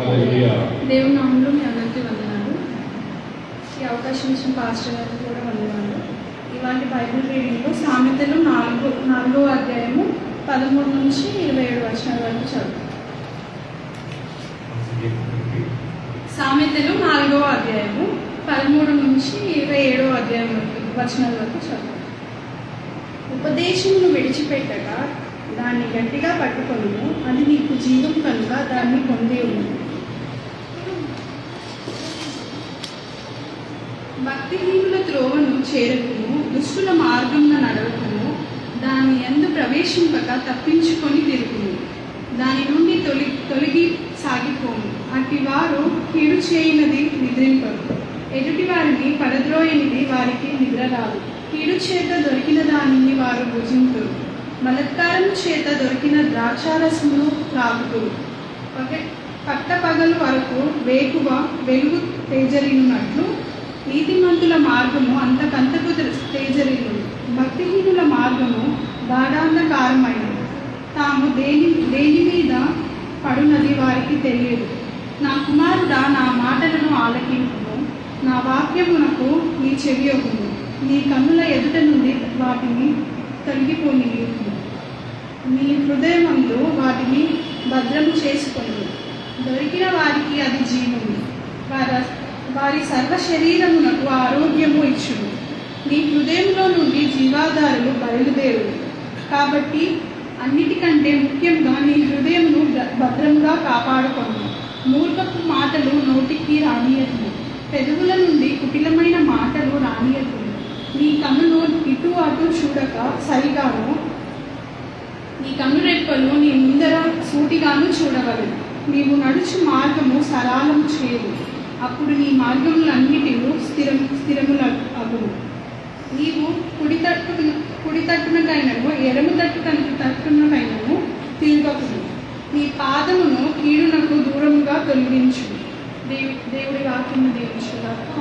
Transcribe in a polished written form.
దేవుని నామములో మీ అందరికీ వందనాలు. ఈ అవకాశం ఇచ్చిన పాస్టర్ గారికి కూడా వందనాలు. ఇవాళ బైబిల్ రీడింగ్లో సామెతలు 4వ అధ్యాయము 13 నుంచి 27 వచనాల వరకు చదువు. సామెతలు 4వ అధ్యాయము 13 నుంచి 27వ అధ్యాయం వచనాల వరకు చదువు. ఉపదేశమును విడిచిపెట్టక దాన్ని గట్టిగా పట్టుకొను, అది నీకు జీవం కనుక దాన్ని పొందే ఉంది. భక్తిహీనుల త్రోవను చేరకుము, దుష్టుల మార్గమున నడవకుము, దాని యందు ప్రవేశింపక తప్పించుకొని తిరుగుము, దాని నుండి తొలగి సాగిపోము. అట్టి వారు కీడు చేయనిది నిద్రింపరు, ఎదుటి వారిని పడద్రోయనిది వారికి నిద్ర రాదు. కీడు చేత దొరికిన దానిని వారు భుజింతురు, బలత్కారం చేత దొరికిన ద్రాక్షారసమును త్రాగుతురు. పట్టపగలు వరకు వేకువ వెలుగు తేజరినున్నట్లు నీతిమంతుల మార్గము అంతకంతకు తేజరిను. భక్తిహీనుల మార్గము గాఢాంధకారమైనది, తాము దేని మీద పడునది వారికి తెలియదు. నా కుమారుడా, నా మాటలను ఆలకింపుము, నా వాక్యమునకు నీ చెవియొగ్గుము. నీ కన్నుల ఎదుట నుండి వాటిని తొలగిపోనివ్వు, నీ హృదయమందు వాటిని భద్రము చేసుకొని. దొరికిన వారికి అది జీవము, వారి సర్వ శరీరమునకు ఆరోగ్యము ఇచ్చును. నీ హృదయంలో నుండి జీవాధారులు బయలుదేరుడు. కాబట్టి అన్నిటికంటే ముఖ్యంగా నీ హృదయమును భద్రంగా కాపాడుకోను. మూర్ఖపు మాటలు నోటికి రానియదు, పెదవుల నుండి కుటిలమైన మాటలు రానియదు. నీ కన్నును ఇటు అటు చూడక సరిగాను, నీ కన్నురెప్పలు నీ ముందర సూటిగాను చూడవలెను. నీవు నడుచు మార్గము సరళము చేయు, అప్పుడు నీ మార్గములన్నిటిలో స్థిరములగును. నీవు కుడి తట్టునకైనను ఎడము తట్టునకైనను తిరగకును. నీ పాదమును కీడునకు దూరముగా తొలగించు. దేవుడి వాక్యము దీవించుగాక.